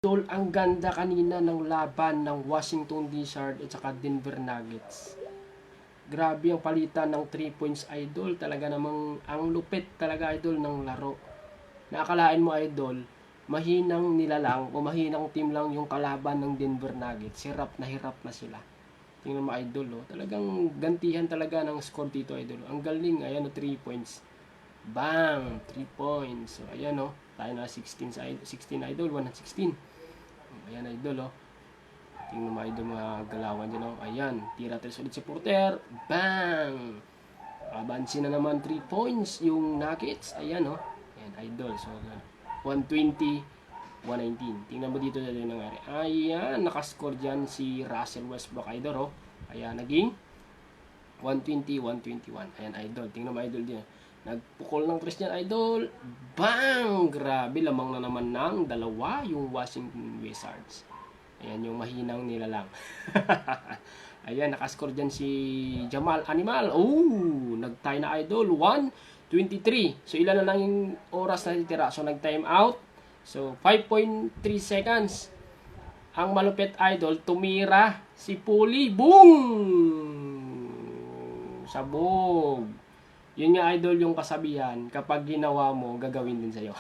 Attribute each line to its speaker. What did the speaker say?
Speaker 1: Tol, ang ganda kanina ng laban ng Washington Wizards at saka Denver Nuggets. Grabe ang palitan ng 3 points, idol. Talaga namang ang lupit talaga, idol, ng laro. Naakalain mo, idol, mahinang nilalang o mahinang team lang yung kalaban ng Denver Nuggets. Hirap na sila. Tingnan mo, idol, oh. Talagang gantihan talaga ng score dito, idol. Ang galing, ayan, oh, 3 points. Bang! 3 points. So, ayan, oh. Tayo na 16, 16 idol, 116. Ayan, idol, oh. Tingnan mo, idol, mga galawan dyan, oh. Ayan, tira 3 ulit si Porter. Bang! Abansin na naman 3 points yung Nuggets. Ayan, oh. Ayan, idol. So, 120, 119. Tingnan mo dito na yung nangyari. Ayan, nakascore dyan si Russell Westbrook, idol, oh. Ayan, naging 120, 121. Ayan, idol. Tingnan mo, idol, din. Nagpukol ng tres niyan, idol. Bang! Grabe, lamang na naman ng dalawa yung Washington Wizards. Ayan, yung mahinang nila lang. Ayan, nakascore dyan si Jamal Animal. Oh, nag-tie na, idol. 1:23. So, ilan na lang yung oras na titira. So, nag-time out. So, 5.3 seconds. Ang malupit, idol, tumira si Puli. Boom! Sabog. Yun nga, idol, yung kasabihan, kapag ginawa mo, gagawin din sa'yo.